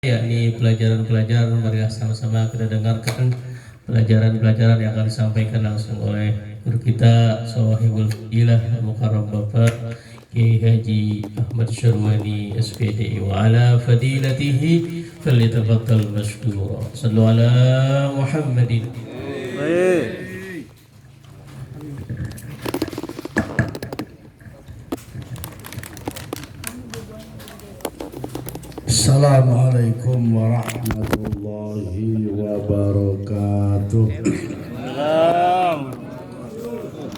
yakni pelajaran-pelajaran. Mari sama-sama kita dengarkan pelajaran-pelajaran yang akan disampaikan langsung oleh guru kita Shawahibul Ilah Mukarram Bapak Kiai Haji Ahmad Syarwani SPD wa ala fadilatihi falyatafaddal mashkura. Sallu ala Muhammadin. Assalamualaikum warahmatullahi wabarakatuh.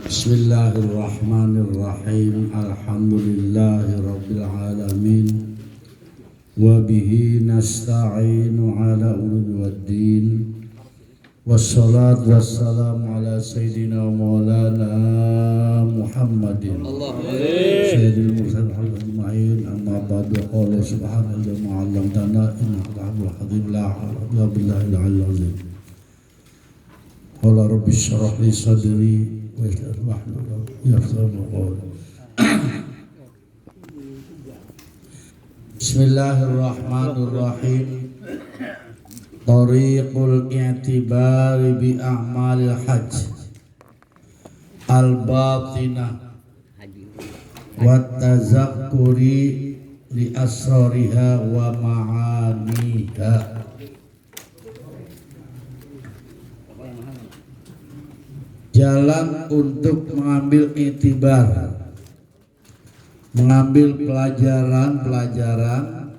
Bismillahirrahmanirrahim. Alhamdulillahi rabbil alamin. Wa bihi nasta'inu ala umuri waddin. Wassalatu wassalamu ala sayyidina maulana Muhammadin sayyidil mursalin ajma'in. Amma ba'du. Qala subhanahu wa ta'ala innaka la'afuwwun halim la haula billahi al-'aliyyil 'azim. Qala rabbi shrah li sadri wa yassir li amri yafqahu qawli. Bismillahirrahmanirrahim. Tariqul i'tibari bi a'malil hajj al-batinah wa tazakkuri li asrariha wa ma'aniha. Jalan untuk mengambil i'tibar, mengambil pelajaran-pelajaran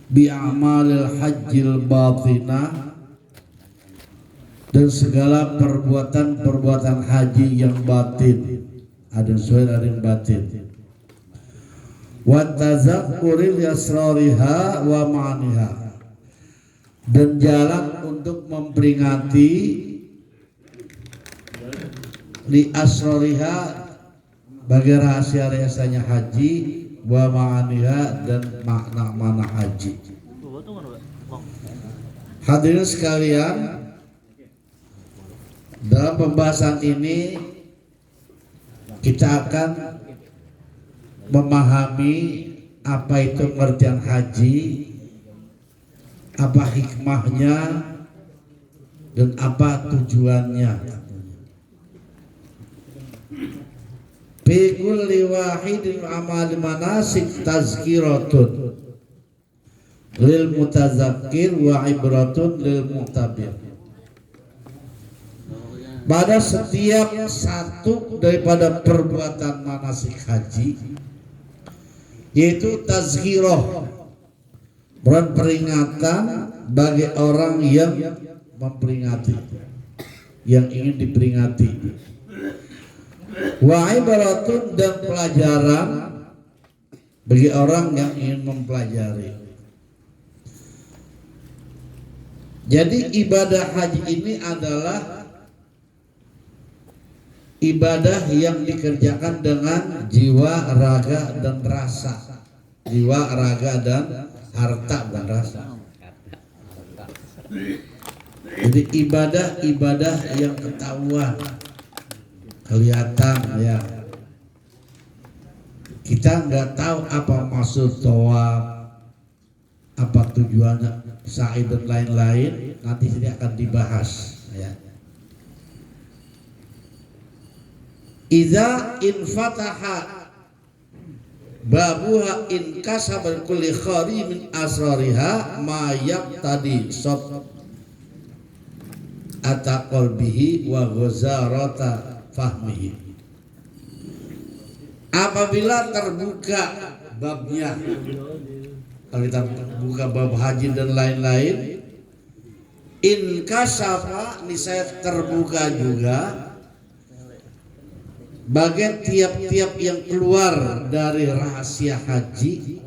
bi'amalil hajjil batinah, dan segala perbuatan-perbuatan haji yang batin, ada yang zahir ada yang batin. Wa tazakkuri asrariha wa ma'aniha, dan jalan untuk memperingati li asrariha bagi rahasia-rahasianya haji, wa ma'aniha, dan makna-makna haji. Hadirin sekalian, dalam pembahasan ini kita akan memahami apa itu pengertian haji, apa hikmahnya, dan apa tujuannya. Fi kulli wahidin amal manasik tazkiratun lil mutazakkir wa ibratun lil mu'tabir. Pada setiap satu daripada perbuatan manasik haji, yaitu tazkirah, peringatan bagi orang yang memperingati, yang ingin diperingati. Wa ibaratun, dan pelajaran bagi orang yang ingin mempelajari. Jadi ibadah haji ini adalah ibadah yang dikerjakan dengan jiwa, raga, dan rasa. Jiwa, raga, dan harta dan rasa. Jadi ibadah yang ketahuan, kelihatan ya. Kita nggak tahu apa maksud tawaf, apa tujuannya, sa'i dan lain-lain. Nanti ini akan dibahas ya. Iza infataha babuha in kasabal kulli khari min asrariha ma yaqtadi sab ata qalbihi wa ghazarata fahmihi. Apabila terbuka babnya, kalau kita buka bab haji dan lain-lain, in kasafa, niscaya terbuka juga bagian tiap-tiap yang keluar dari rahasia haji,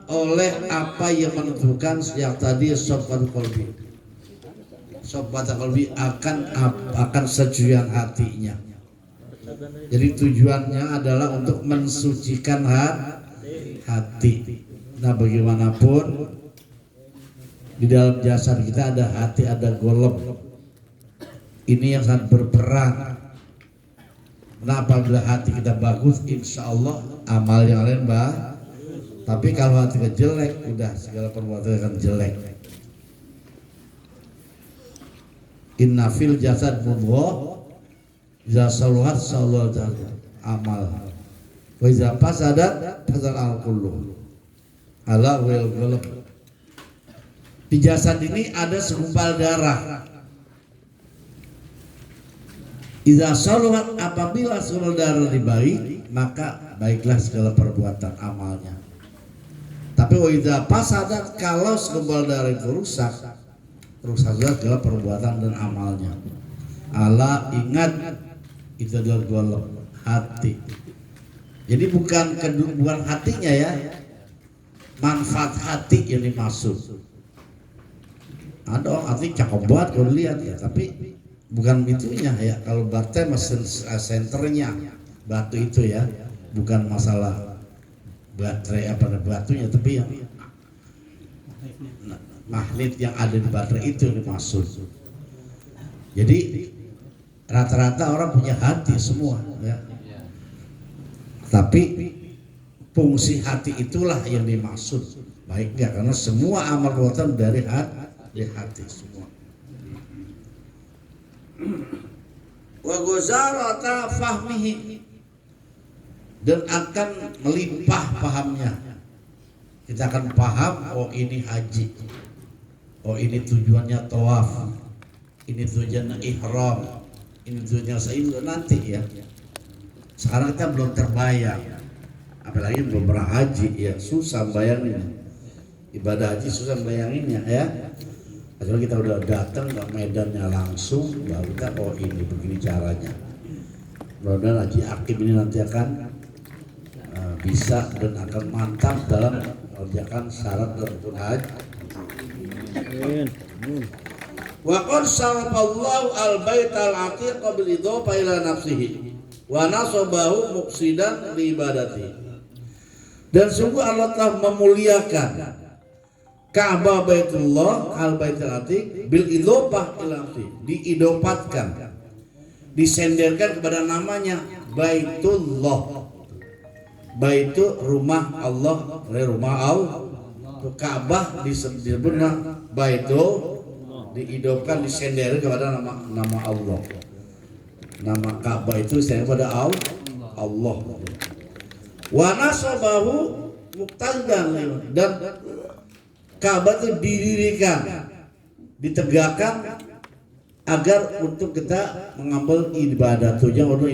oleh apa yang menentukan sejak tadi sobat qalbi. Sobat qalbi akan sejuan hatinya. Jadi tujuannya adalah untuk mensucikan hati. Nah, bagaimanapun di dalam jasad kita ada hati, ada golem. Ini yang sangat berperan. Nah, apabila hati kita bagus, insya Allah amal yang lain Tapi kalau hati jelek, udah segala perbuatan akan jelek. Inna fil jasad mudghah iza saluhat salul amal wa iza fasadat fasal al kullu. Ala wal qalb. Di jasad ini ada segumpal darah. Iza saluhat, apabila segumpal darah dibaik, maka baiklah segala perbuatan amalnya. Tapi wa iza fasadat, kalau segumpal darah itu rusak juga segala perbuatan dan amalnya. Ala, ingat, itu adalah golok hati. Jadi bukan hatinya ya, manfaat hati yang dimaksud. Ada orang hati cakep banget kalau lihat ya, tapi bukan itunya ya. Kalau batu mesin senternya batu itu ya, bukan masalah baterai apa batunya, tapi yang magnet yang ada di baterai itu yang dimaksud. Jadi rata-rata orang punya hati semua ya. Tapi fungsi hati itulah yang dimaksud. Baik enggak, karena semua amal perbuatan dari hati semua. Wa ghazarata fahmihi, dan akan melimpah pahamnya. Kita akan paham, oh ini haji, oh ini tujuannya tawaf, ini tujuannya ihram, ini tujuannya sa'i nanti ya. Sekarang kita belum terbayang, apalagi belum pernah haji ya, susah bayangin. Ibadah haji susah bayanginnya ya. Kecuali kita udah datang ke medannya langsung, baru kita oh ini begini caranya. Mudah-mudahan Haji Akib ini nanti akan bisa dan akan mantap dalam mengerjakan syarat dan rukun haji. Wa qad sarafallahu al-bait al-atiq bil idhofah ila nafsihi wa nasabahu muqsidan li ibadati. Dan sungguh Allah telah memuliakan Ka'bah Baitullah al-Baitul Atiq bil idhofah ila nafsihi, diidopatkan, disenderkan kepada namanya Baitullah. Baitu rumah Allah, rumah Allah. Ka'bah disebut Baitul, diidopkan, disenderkan kepada nama Allah. Nama Ka'bah itu disender kepada Allah. Wa nasabahu muqtadan, dan Ka'bah itu didirikan, ditegakkan agar untuk kita mengambil ibadah, tujuan untuk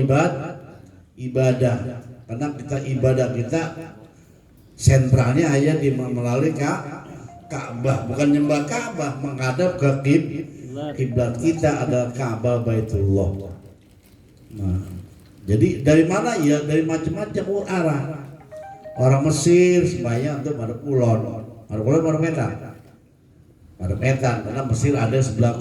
ibadah. Karena kita ibadah kita sentralnya hanya melalui Ka'bah, bukan nyembah Ka'bah, menghadap ke kiblat kita adalah Ka'bah Baitullah. Nah, jadi dari mana ya? Dari macam-macam arah. Orang Mesir sembahyang untuk madhep kulon, madhep etan, karena Mesir ada sebelah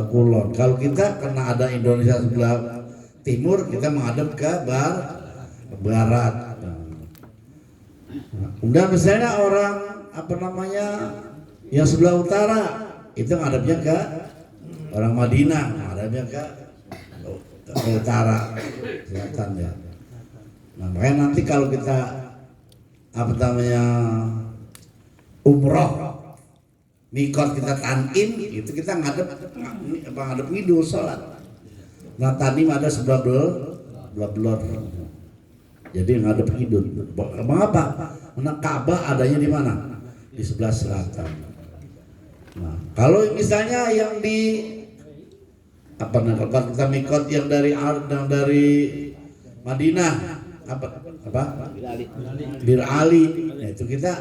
kulon. Kalau kita karena ada Indonesia sebelah timur, kita menghadap ke barat. Kemudian misalnya orang yang sebelah utara itu menghadapnya ke orang Madinah, menghadapnya ke utara, selatan ya. Nah, makanya nanti kalau kita umroh, mikot kita Tanim, itu kita ngadep ngidul sholat. Nah, Tanim ada sebelah belor. Jadi ngadep ngidul. Mengapa? Karena Ka'bah adanya di mana? Di sebelah selatan. Nah, kalau misalnya yang di kita mikot yang dari Madinah, Bir Ali, nah itu kita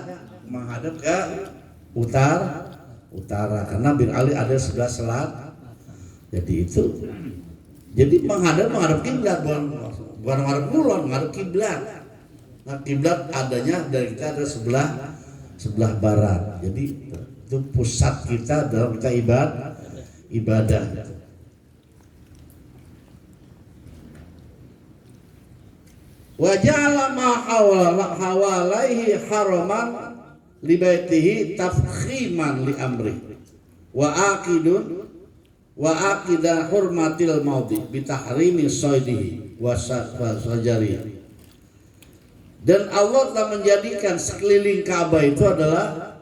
menghadap ke utara karena Bir Ali ada sebelah selatan. Jadi menghadap kiblat, bukan menghadap kulon, menghadap kiblat. Nah, kiblat adanya dari kita ada sebelah barat. Jadi itu pusat kita dalam kita ibadah. Wa ja'ala ma hawalaihi haraman li baitihi tafkhiman li amri wa aqida hurmatil maudi bi tahrimi saydihi wa sajari. Dan Allah telah menjadikan sekeliling Ka'bah itu adalah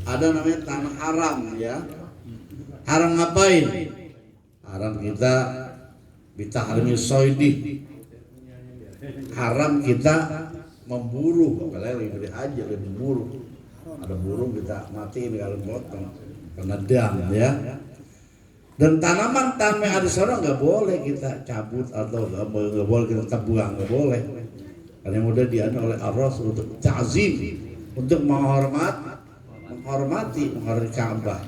ada namanya tanah haram ya. Haram ngapain? Haram kita bitahrimi soidi. Haram kita memburu, apalagi lebih aja lebih memburu. Ada burung kita matiin kalau potong karena dam ya. Dan tanaman yang ada sana nggak boleh kita cabut atau nggak boleh kita buang, nggak boleh. Karena yang udah dianu oleh Allah untuk ta'zim, untuk menghormati Ka'bah.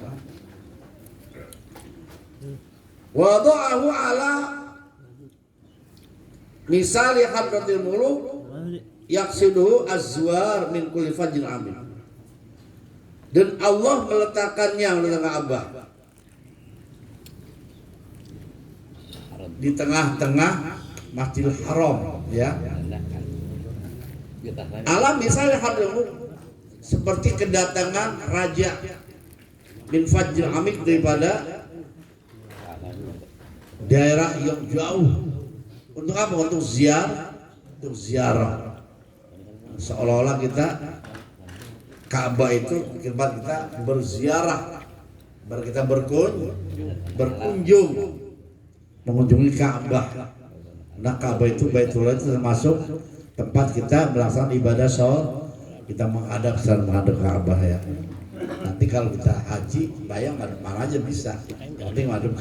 Wada'ahu ala misali hadratil muluk yaqsiduhu azwar min kulli fajrin amin. Dan Allah meletakkannya oleh Ka'bah di tengah-tengah Masjidil Haram ya. Alam misalnya hadramu seperti kedatangan raja bin Fajr Amik daripada daerah yang jauh. Untuk apa? Untuk ziarah. Seolah-olah kita Ka'bah itu tempat kita berziarah, kita berkunjung mengunjungi Ka'bah. Nah, Ka'bah itu Baitullah itu termasuk tempat kita melaksanakan ibadah sholat, kita menghadap Ka'bah ya. Nanti kalau kita haji, bayang mana aja bisa. Yang penting menghadap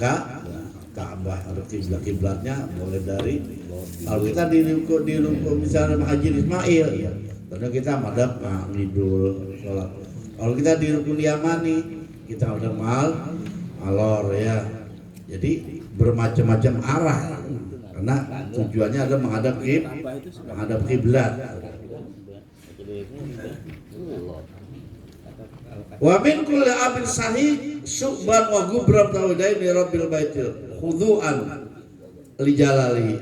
Ka'bah. Ada kiblatnya boleh dari. Kalau kita di ruku misalnya haji Ismail, ya, tentu kita menghadap ngidul sholat. Kalau kita di rukun Yamani, kita menghadap Alor ya. Jadi bermacam-macam arah. Karena tujuannya adalah menghadap kiblat. Wa min kulli abin sahih syu'ban wa gubram taudaini rabbil baitil khudu'an li jalali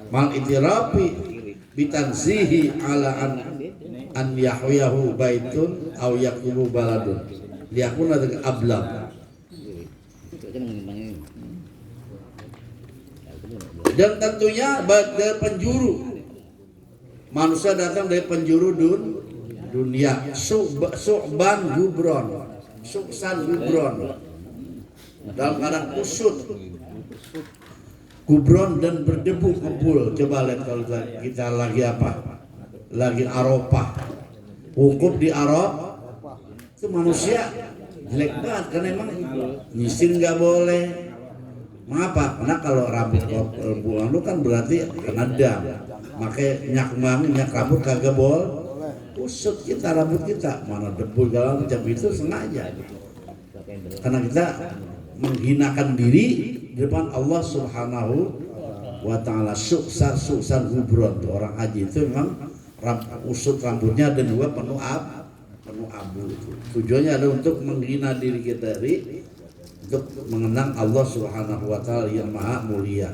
mal itirafi bitanzihi ala an yahyahu baitun aw yaqumu baladun liyakuna ablam. Dan tentunya dari penjuru manusia datang dari penjuru dunia. Su'ban gubron, suksan gubron, dalam keadaan kusut, gubron dan berdebu kumpul. Coba lihat kalau kita lagi apa? Lagi Arafah, wukuf di Arafah itu manusia jelek banget karena emang nyisir nggak boleh. Mengapa? Karena kalau rambut buang lu kan berarti kena dam. Makanya minyak rambut kagak boleh. Usut kita rambut kita, mana debu dalam macam itu sengaja. Karena kita menghinakan diri di depan Allah Subhanahu wa taala. Suksan gubron tuh orang haji itu memang usut rambutnya dan juga penuh abu. Tujuannya adalah untuk menghina diri kita untuk mengenang Allah Subhanahu wa taala yang maha mulia.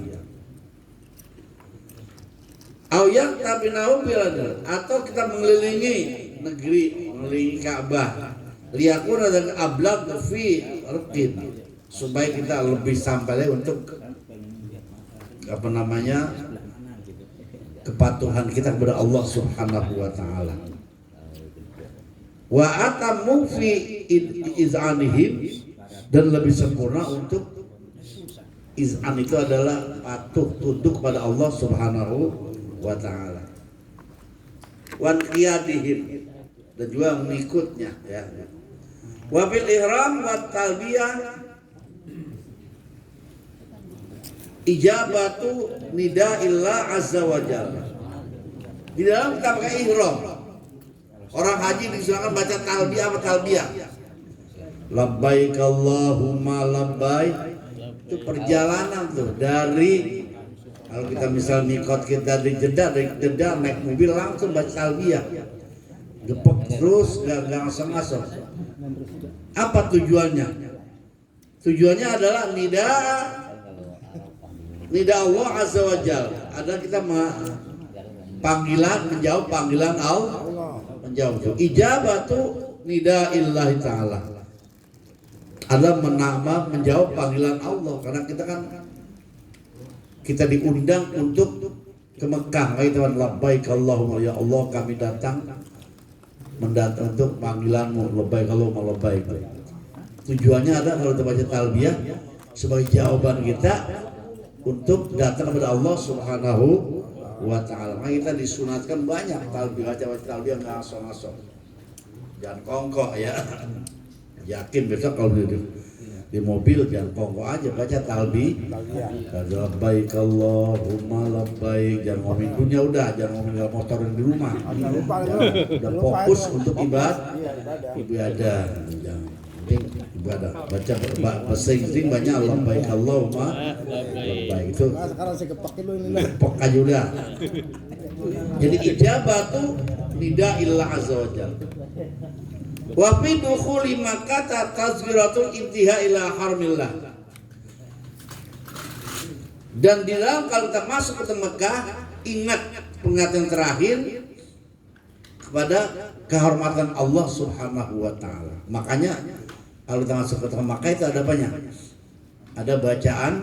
Auyang tabinahu bilad, atau kita mengelilingi negeri, mengelilingi Ka'bah. Liyakuna dan ablaq fi raqin, supaya kita lebih sampai untuk kepatuhan kita kepada Allah Subhanahu wa taala. Wa atamu fi iz'anihim, dan lebih sempurna untuk iz'an itu adalah patuh tunduk pada Allah Subhanahu wa ta'ala. Wan qiyadihim, dan juga mengikutnya ya. Wa fil ihram wa talbiyah ijabatu nida'illah azza wa jalla. Di dalam kita pakai ihram, orang haji disilakan baca talbiyah. Labbaik Allahumma labbaik. Itu perjalanan tuh dari, kalau kita misal mikot kita dari Jeddah naik mobil langsung baca talbiyah, gepek terus gak langsung masuk. Apa tujuannya? Tujuannya adalah nida Allah azza wa jalla. Ada kita menjawab panggilan Allah, menjawab ijabatu nida illahi ta'ala. Ada menjawab panggilan Allah, karena kita diundang untuk ke Mekah, kita labbaik Allahumma ya Allah, kami datang mendatang untuk panggilanmu, labbaik Allahumma labbaik. Tujuannya ada kalau kita baca talbiyah sebagai jawaban kita untuk datang kepada Allah Subhanahu wa ta'ala. Maka kita disunatkan banyak talbiyah, baca talbiyah nggak asal-asal, jangan kongkok ya. Yakin besok kalau di mobil jangan kongkok aja, baca talbiyah. Labbaik Allahumma labbaik, jangan ngomongin dunia, udah jangan ngomongin motor yang di rumah. Udah fokus untuk ibadah. Ibadah baca bahasa Inggris banyak, labbaik Allahumma labbaik, itu Sekarang saya kepak dulu ini. kepok aja udah. Jadi ijabah tuh nida'illah azza wa jalla. Wa fi dukhuli Makkah tazkiratul intiha ila harmillah. Dan di dalam kalau kita masuk ke Mekah, ingat pengingatan terakhir kepada kehormatan Allah Subhanahu wa taala. Makanya kalau kita masuk ke Mekah itu ada banyak. Ada bacaan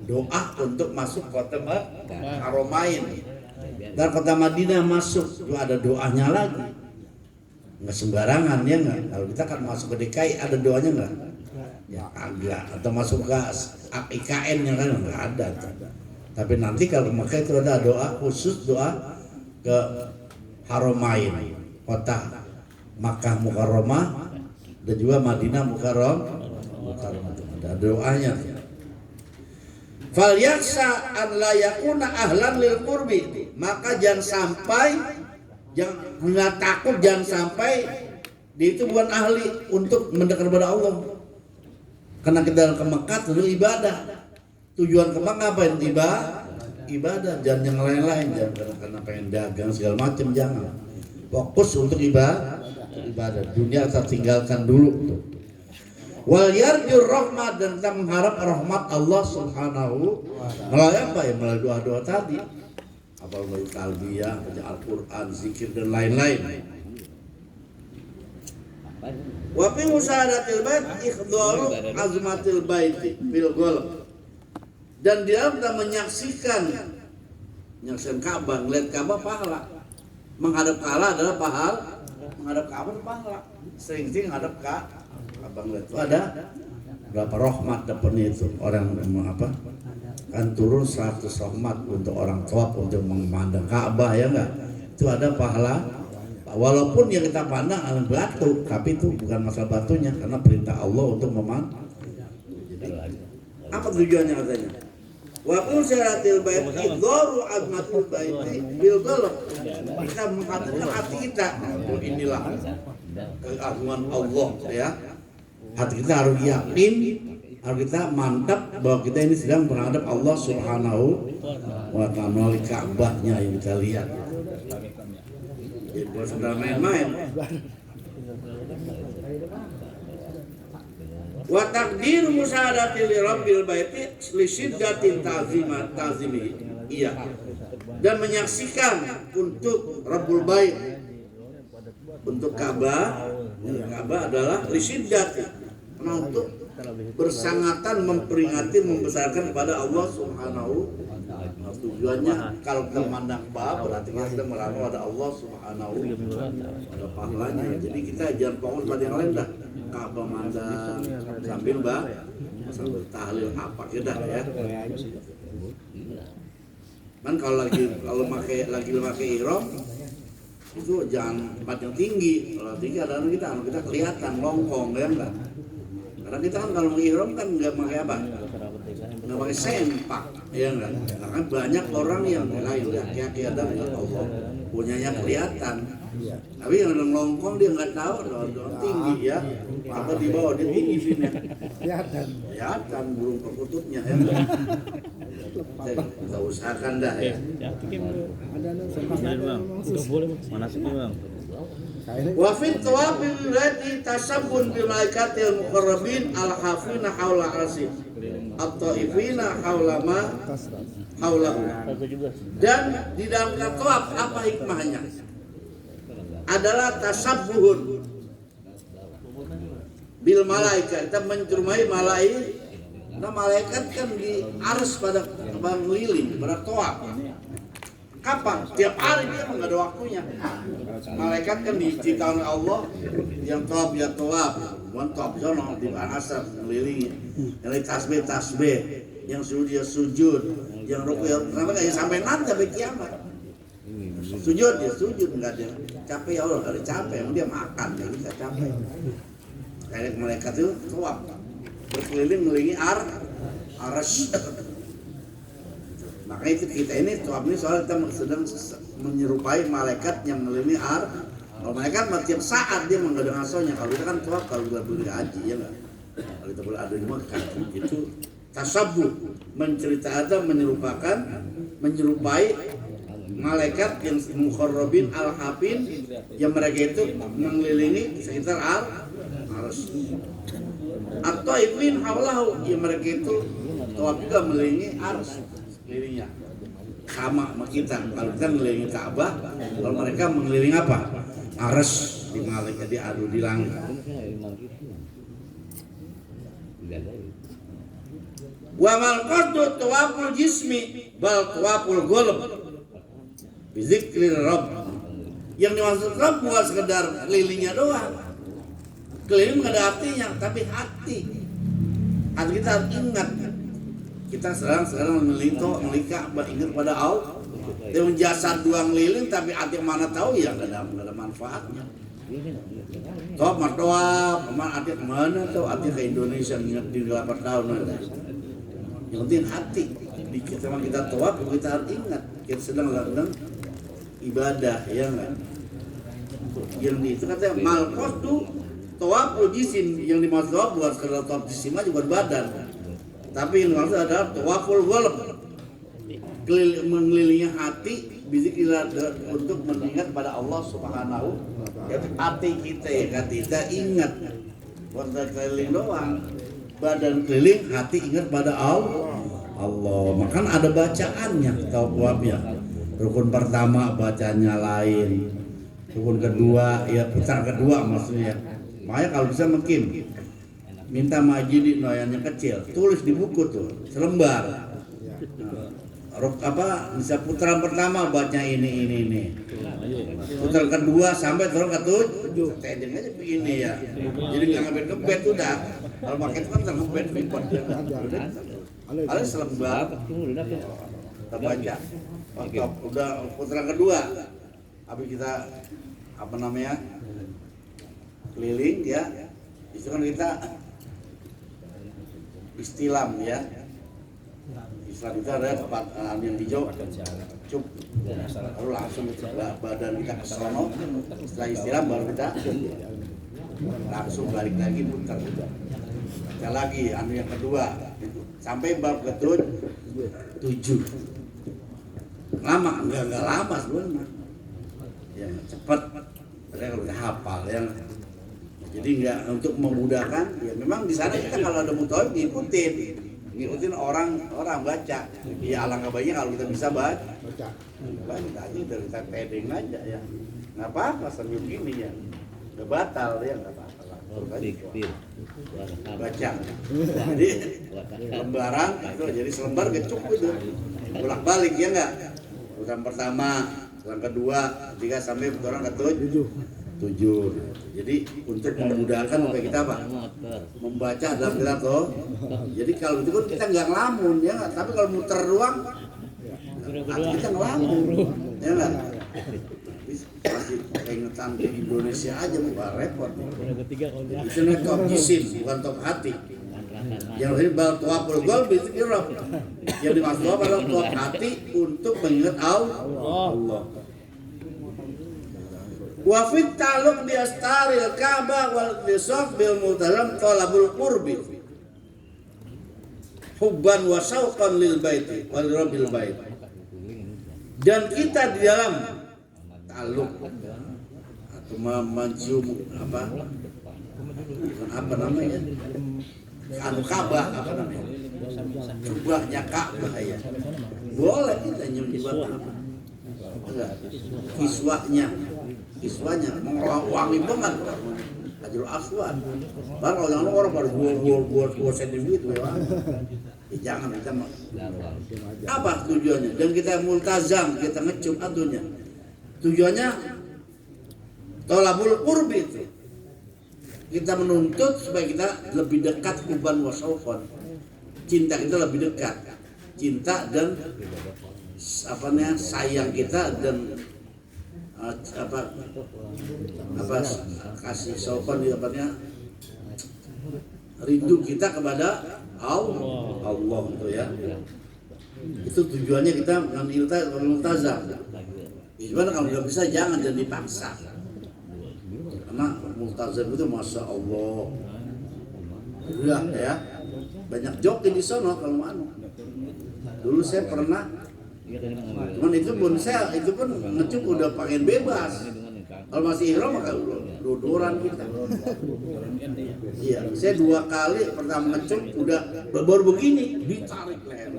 doa untuk masuk kota Haromain. Dan kota Madinah masuk itu ada doanya lagi. Nggak sembarangan ya nggak. Kalau kita kan masuk ke DKI ada doanya nggak? Ya agak. Atau masuk ke IKN yang kan nggak ada. Tapi nanti kalau Mekah itu ada doa khusus, doa ke Haromain, kota Makkah Mukarramah dan juga Madinah Mukarramah. Ada doanya. Fal yaksa an la yakuna ahlan lil qurbi, maka jangan sampai, jangan nggak takut, jangan sampai dia itu bukan ahli untuk mendekat kepada Allah. Karena kita ke Mekah itu ibadah. Tujuan ke Mekah apa? Ibadah, jangan yang lain-lain, jangan karena pengen dagang segala macam, jangan. Fokus untuk ibadah. Dunia kita tinggalkan dulu tuh. Wal yarjur rahmat, dan kita mengharap rahmat Allah Subhanahu melalui apa ya? Melalui doa-doa tadi. Apa melalui talbiyah, baca Al-Qur'an, zikir dan lain-lain. Wa fi musahadatil bait ikhdaru azmatil bait bil ghalb. Dan di dalam kita menyaksikan Ka'bah, ngeliat Ka'bah pahala. Menghadap Ka'bah adalah pahala. Menghadap Ka'bah itu pahala. Sering-sering menghadap Ka'bah. Abang lihat itu ada berapa rahmat dapatnya itu orang apa? Kan turun 100 rahmat untuk orang tawaf, untuk memandang Ka'bah ya enggak? Itu ada pahala. Walaupun yang kita pandang adalah batu, tapi itu bukan masalah batunya, karena perintah Allah untuk memandang. Apa tujuannya katanya? Wa usaratil bait idharu azmatul bait bil qalb. Kita mengatakan hati kita, inilah keagungan Allah ya. Hati kita harus yakin, harus kita mantap bahwa kita ini sedang menghadap Allah Subhanahu wa ta'ala melalui Ka'bahnya yang kita lihat. Jadi bukan sedang main-main. Wa taqdir musaadati li rabbil baiti li syiddatin ta'zimi. Iya. Dan menyaksikan untuk Rabbul Bait, untuk Ka'bah. Ka'bah adalah li syiddati, untuk bersangatan memperingati, membesarkan kepada Allah Subhanahu. Tujuannya kalau kita memandang Ka'bah berarti kita merangkul ada Allah Subhanahu, ada pahalanya. Jadi kita jangan fokus pada yang lain dah. Ka'bah mandang sambil sambil tahlil apa kita ya. Kan kalau pakai ihram itu jangan tempat yang tinggi. Kalau tinggi kadang-kadang kita kelihatan longkong ya enggak. Karena kita kan kalau ihram kan nggak pakai apa? Nggak pakai sempak ya enggak. Karena banyak orang yang lain laki-laki ada nggak Allah punyanya kelihatan. Tapi yang longkong dia nggak tahu tinggi ya. Atau di bawah dia tinggi sini. Kelihatan burung perkututnya ya. Kita usahakan dah ya. Wa fit tawafil lati tasabbun bi malaikatil muqarrabin al-hafina haula arsy at-taifina haula ma haulahu. Dan di dalam tawaf apa hikmahnya? Adalah tasabbuhun bil malaikat, kita mencermai malaikat. Nah malaikat kan di arsy pada mengeliling, pada tawaf. Kapan? Tiap hari dia nggak ada waktunya. Malaikat kan diciptakan oleh Allah yang top ya toab, bukan top jono di asar mengelilingi, yang tasbih, yang sujud ya sujud, yang ruku ya kenapa kayak sampai nanti sampai kiamat. Sujud dia sujud nggak ada capek ya Allah, nggak ada capek, emang dia makan ya kita capek. Kayak malaikat itu toab berkeliling mengelilingi aras. Maka itu kita ini toab ini soal kita sedang menyerupai malaikat yang mengelilingi kalau malaikat tiap saat dia menggadang asonya. Kalau kita kan toab kalau kita beli haji ya nggak. Kalau kita boleh ada di Mekah itu tasabbuh menceritakan menyerupai malaikat yang mukharrabin al-hafin yang mereka itu mengelilingi sekitar aras. Atau ibn hawlahu yang mereka itu toab juga mengelilingi aras. Kelilingnya sama kita. Kalau kita mengelilingi Ka'bah, kalau mereka mengelilingi apa? Aras di malaikat diadu di langit. Wa mal qaddu tawaful jismi bal tawaful qalb. Bizikri Rabb. Yang dimaksud Rabb bukan sekedar kelilingnya doang. Keliling nggak ada artinya, tapi hati kita harus ingat. Kita sedang melika ingat pada Allah. Dia menjasad dua ngeliling tapi hati mana tahu ya nggak ada manfaatnya. Toh mas doa, hati kemana tuh? Hati ke Indonesia ingat di 8 tahun ada. Yang penting hati. Kita toab kita harus ingat kita sedang melakukan ibadah ya nggak. Yang itu katanya malkos tuh toab jisim yang dimaksud toab bukan sekedar toab jisim aja bukan badan. Tapi yang maksud adalah tawaful qalb, mengelilingi hati bizikrillah untuk mengingat pada Allah Subhanahu. Hati kita ingat, bukan keliling doang, badan keliling, hati ingat pada Allah. Maka ada bacaannya tawafnya. Rukun pertama bacanya lain, rukun kedua ya putar kedua maksudnya. Makanya kalau bisa mungkin minta majid noyannya kecil, tulis di buku tuh selembar. Bisa putaran pertama baca ini. Putaran kedua sampai turun ke 7. Tending aja begini ya. Jadi nggak ngambil ke bed udah. Kalau pakai itu kan terbed report. Ada selembar. Kita baca. Udah putaran kedua. Habis kita keliling ya. Itu kan kita istilam ya. Islam itu ada tempat yang hijau cup lalu langsung badan kita ke sono. Setelah istilam baru kita langsung balik lagi putar kita lagi yang kedua sampai bab ke-7 lama enggak lama sebenarnya ya cepat kalau kita hafal ya. Jadi enggak untuk memudahkan ya memang di sana kita kalau ada mutawif ngikutin orang baca. Ya alangkah baiknya kalau kita bisa baca aja dari teding aja ya. Enggak apa-apa sambil gini ya. Enggak batal ya enggak apa-apa. Baca. Jadi lembaran itu jadi selembar gecuk itu. Bolak-balik ya enggak? Putaran pertama, putaran kedua, ketiga sampai putaran ke-7. Jadi untuk memudahkan supaya kita membaca dalam kita toh. Jadi kalau itu kan kita nggak ngelamun ya nggak. Tapi kalau muter doang, kita ngelamun ya nggak. Masih keingetan di Indonesia aja bukan repot. Itu top jisim bukan top hati. Yang ini bal tawaful qalb itu kira. Yang dimaksud adalah top hati untuk mengingat Allah. Wa fit ta'alluq bi astaril Ka'bah wal tisaf bil mutalam talabul qurbi hubban wa syauqan lil baiti wal rabbil bait. Dan kita di dalam ta'alluq atau mencium apa namanya Ka'bah jubahnya Ka'bah ya boleh kita nyium jubah kiswanya wangi banget Hajarul Aswad. Baru kalau orang baru gua sendiri gitu ya. Jangan kita apa tujuannya? Dan kita multazam, kita ngecum atunya. Tujuannya tolabul qurbi itu. Kita menuntut supaya kita lebih dekat kuban wasaukon. Cinta kita lebih dekat. Cinta dan sayang kita dan kasih saukon rindu kita kepada Allah itu ya. Itu tujuannya kita multazam. Gimana kalau nggak bisa jangan dan dipaksa. Karena multazam itu masya Allah. Ya, banyak joki di sono kalau mau. Dulu saya pernah, cuman itu pun ngecuk udah pakai bebas. Kalau masih ihram maka dodoran kita. Iya, saya 2 kali pertama ngecuk udah baru begini ditarik leher.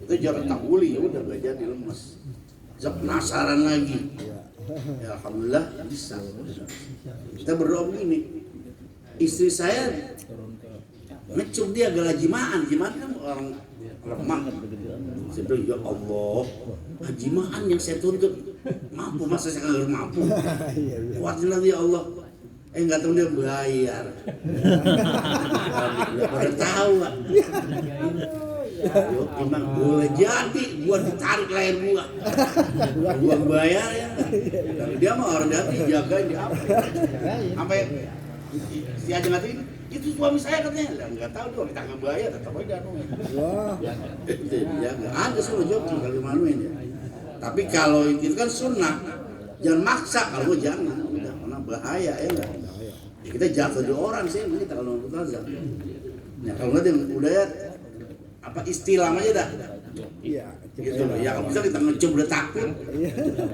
Itu jangan takuli, ya udah gak jadi lemes. Saya penasaran lagi. Ya alhamdulillah bisa. Kita berdoa begini. Istri saya ngecuk dia galajimaan, gimana kan orang lemah. Saya bilang ya Allah, hajimaan yang saya tuntut mampu, masa saya nggak mampu? Kuatin lagi ya Allah. Nggak tahu dia bayar. Udah pada tahu lah. Yo, emang boleh jadi gua ditarik leher gua bayar ya. Tapi dia mah orang hati jagain di apa? Sampai si aja ngatain itu suami saya katanya. Nggak tahu dong, kita nggak bayar tetap aja dong. Wah. Ya nggak ada suruh joki kalau manuin ya. Tapi kalau itu kan sunnah, jangan maksa kalau jangan. Udah karena bahaya ya enggak. Kita jatuh di orang sih kita kalau multazam. Ya kalau nggak udah ya istilah aja dah. Iya. Gitu loh. Ya kalau bisa kita ngecum udah takut.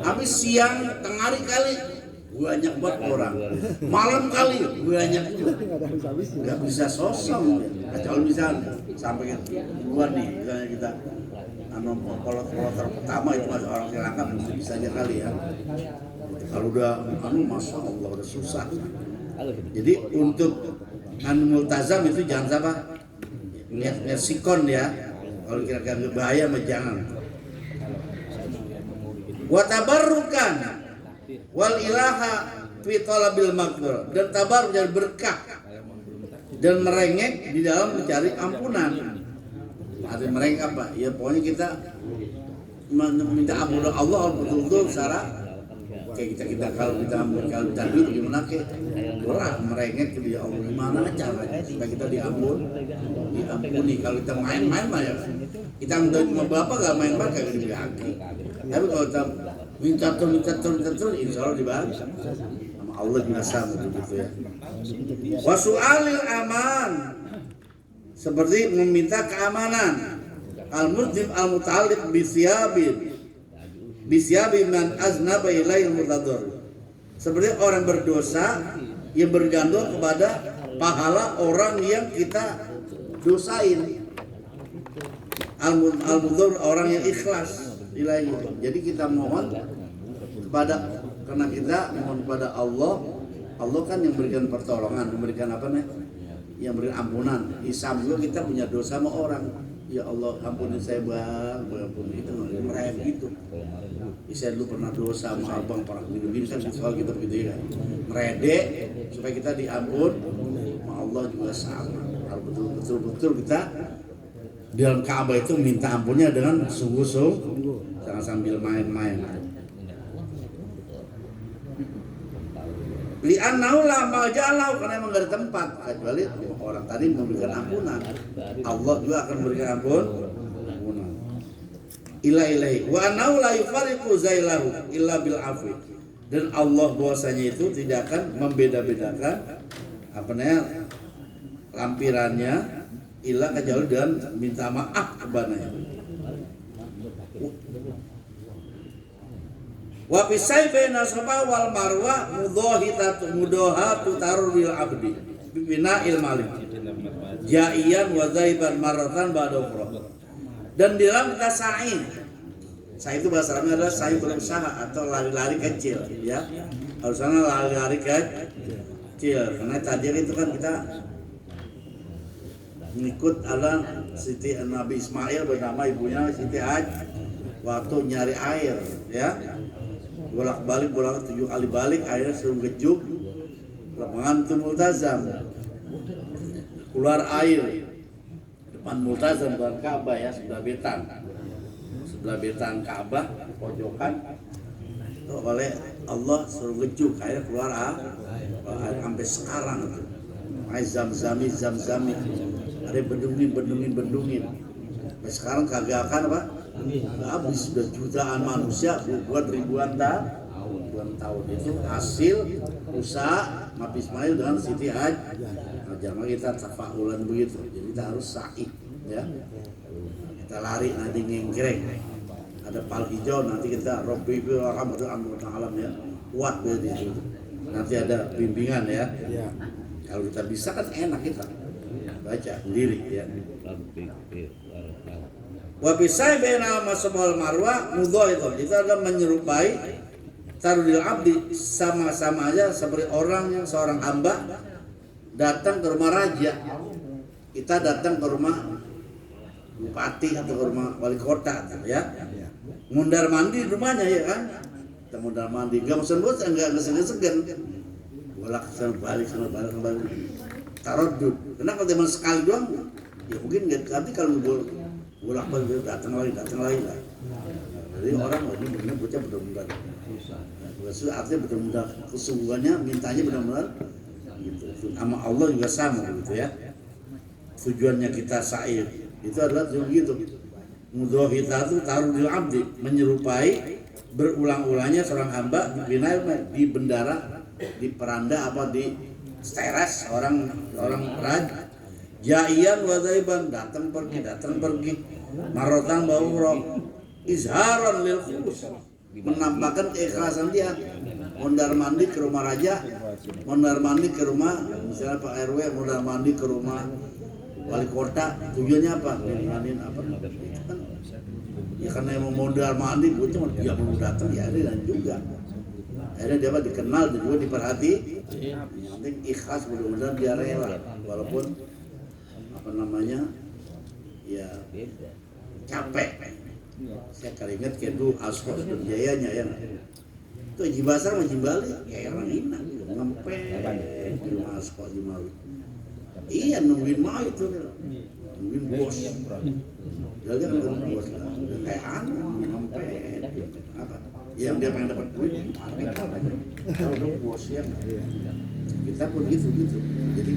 Habis siang tengah hari kali banyak buat orang. Malam kali banyak juga. Nggak bisa sosok. Kalau misalnya sampai keluar nih, misalnya kita kloter pertama itu masih orang Sri Lanka bisa aja kali ya. Kalau udah masya Allah udah susah. Jadi untuk multazam itu jangan apa sikon ya. Kalau kira-kira bahaya mah jangan. Wa tabarrukan wal ilaha fi talabil maghfirah, dan tabar menjadi berkah dan merengek di dalam mencari ampunan. Arti merengek apa? Ya pokoknya kita minta ampunan Allah betul-betul secara kayak kita kalau kita duduk gimana ke doa merengek gitu ya Allah, gimana caranya supaya kita diampuni. Kalau kita main-main mah ya kita sama bapak gak main-main kayak dibagi. Tapi kalau kita minta terus insya Allah dibahas sama Allah juga sama begitu ya. Wasu'alil aman, seperti meminta keamanan. Al-muslim al-muta'alliq bisyabi man aznaba ilaihil murtadur, seperti orang berdosa yang bergantung kepada pahala orang yang kita dosain. Al-mudur orang yang ikhlas ilahi. Jadi kita mohon karena kita mohon kepada Allah. Allah kan yang memberikan pertolongan, memberikan yang berikan ampunan. Isam juga kita punya dosa sama orang. Ya Allah ampuni saya bang, ampuni itu mereka gitu. Saya dulu pernah dosa sama abang, pernah minum kan soal kita begitu ya. Merede supaya kita diampun, sama Allah juga sama. Kalau betul-betul kita di dalam Ka'bah itu minta ampunnya dengan sungguh-sungguh, jangan sambil main-main. Li'annahu la majalau, karena emang gak ada tempat kecuali orang tadi memberikan ampunan. Allah juga akan memberikan ampunan. Ilahi wa annahu la yufariqu zailahu illa bil afwi, dan Allah bahwasanya itu tidak akan membeda-bedakan lampirannya illa kecuali dan minta maaf kepadanya. Wa fisai baina safa wal marwa mudahatu tarwil abdi bina ilmalik jaiyan wa zaiban maratan ba'da ukhra. Dan di dalam kita sa'i itu bahasa Arabnya adalah sa'i berusaha atau lari-lari kecil ya. Harusnya lari-lari kecil karena tadi itu kan kita ngikut ada Siti Nabi Ismail bernama ibunya Siti Haj waktu nyari air ya, bolak-balik 7 kali balik airnya selalu gejuk lapangan itu multazam, keluar air depan multazam dan Ka'bah ya, sebelah betan Ka'bah pojokan itu oleh Allah suruh gejuk air keluar air sampai sekarang air zam-zami ada bendungin sampai sekarang kagak akan apa habis, sudah jutaan manusia buat ribuan tahun itu hasil usaha Nabi Ismail dengan Siti Haj. Nah, jangan kita tafaulan begitu, jadi kita harus sa'i ya, kita lari nanti ngengkreng ada pal hijau nanti kita Rabbi alam ya, kuat begitu nanti ada bimbingan ya. Kalau kita bisa kan enak kita baca sendiri ya. Wa bisai baina masabal marwah mudho itu adalah menyerupai tarudil abdi, sama-sama aja seperti seorang hamba datang ke rumah raja. Kita datang ke rumah bupati atau ke rumah wali kota ya, mundar mandi di rumahnya ya kan, kita mundar mandi nggak bosan nggak segan bolak balik tarodud. Kenapa teman sekali doang ya mungkin nggak, tapi kalau bolak balik datang lagi lah. Jadi orang ini benar bocah benar-benar artinya benar-benar kesungguhannya mintanya benar-benar gitu. Sama Allah juga sama gitu ya. Tujuannya kita sa'i itu adalah gitu. Mudhoh kita itu tarudil abdi, menyerupai berulang-ulangnya seorang hamba di bendara, di peranda apa di teras orang raja. Jaian wa zaiban, datang pergi marotan bawro izharan lil khulus, menampakkan keikhlasan dia. Mondar mandi ke rumah raja, mondar mandi ke rumah misalnya Pak RW, mondar mandi ke rumah wali kota, tujuannya apa? Mandiin apa? Itu kan ya karena yang mau mondar mandi, gue cuma dia mau datang ya ada dan juga akhirnya dia dikenal dan juga diperhati. Yang penting ikhlas, mudah-mudahan dia rela walaupun apa namanya ya capek. Saya kali ingat dulu Aspos dan Jayanya ya, itu jibasar sama jimbali kayak orang ini ngempe di rumah Aspos Jimbali. Iya nungguin mau itu, nungguin bos. Jadi kan bos lah, kayak ngempe apa? Yang dia pengen dapat duit, kalau bos ya. Kita pun gitu. Jadi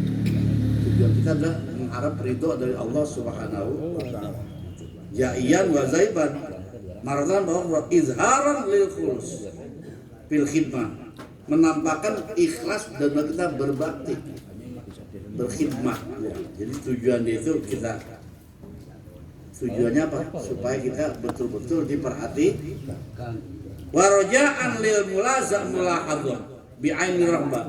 tujuan kita adalah mengharap ridho dari Allah Subhanahu wa Ta'ala. Jaian wa zaiban maratan bahwa izharan lil khulus fil khidmah, menampakkan ikhlas dan kita berbakti berkhidmah ya. Jadi tujuan itu tujuannya apa? Supaya kita betul-betul diperhati. Wa raja'an lil mulazam mulahadzah bi aini rahmah,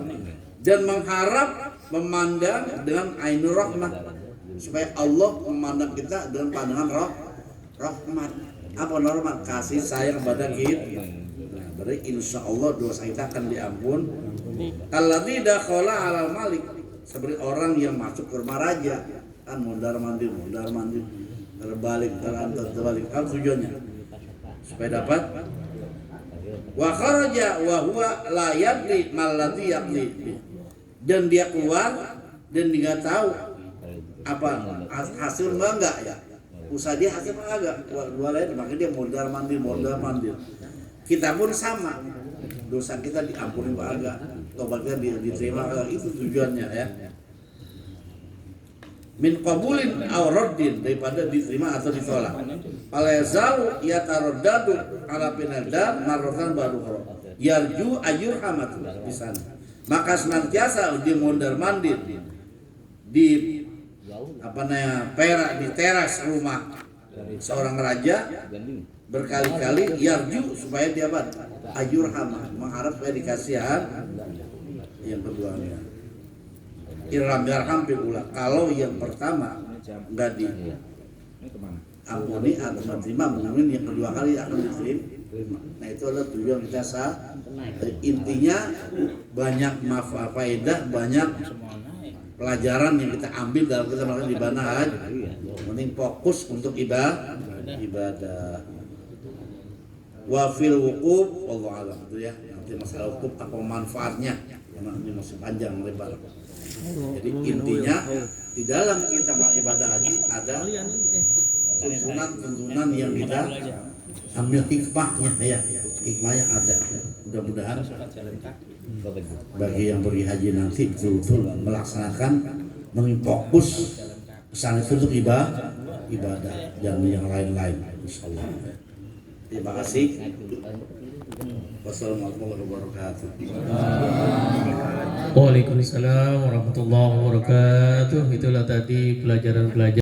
dan mengharap memandang dengan ainur rahmah, supaya Allah memandang kita dengan pandangan rahmat. Apa rahmat? Kasih sayang kepada kita. Nah, berarti insya Allah dosa kita akan diampun. Alladzi dakhala alal malik, seperti orang yang masuk ke rumah raja kan mondar mandir terbalik kan tujuannya supaya dapat wa kharaja wa huwa la yadri mal ladzi yaqli, dan dia keluar dan dia nggak tahu apa hasil enggak ya, usaha dia hasil enggak, dua lain makanya dia mondar mandir. Kita pun sama, dosa kita diampuni enggak, tobat kita diterima enggak, itu tujuannya ya. Min qabulin aw raddin, daripada diterima atau ditolak. Fala yazalu yataraddadu ala pinadar marratan baru yarju ayyurhamat di sana. Maka senantiasa dia mondar mandir di apa namanya perak di teras rumah seorang raja berkali-kali yarju supaya dia ayyurhamah, mengharap supaya dikasihan yang keduanya. Irham yarham bil. Kalau yang pertama enggak diampuni atau diterima, mungkin yang kedua kali akan diterima. Nah itu adalah tujuan kita intinya banyak faedah, banyak pelajaran yang kita ambil dalam kita melakukan ibadah haji. Mending fokus untuk ibadah. Wa fil wukuf, wallahu alam itu ya. Nanti masalah wukuf apa manfaatnya? Karena ini masih panjang lebar. Jadi intinya di dalam kita ibadah haji ada tuntunan yang kita ambil hikmahnya ya. Hikmahnya ada. Mudah-mudahan bagi yang pergi haji nanti betul-betul melaksanakan fokus kesana itu untuk ibadah dan yang lain-lain insyaallah. Terima kasih. Wassalamualaikum warahmatullahi wabarakatuh. Waalaikumsalam warahmatullahi wabarakatuh. Itulah tadi pelajaran-pelajaran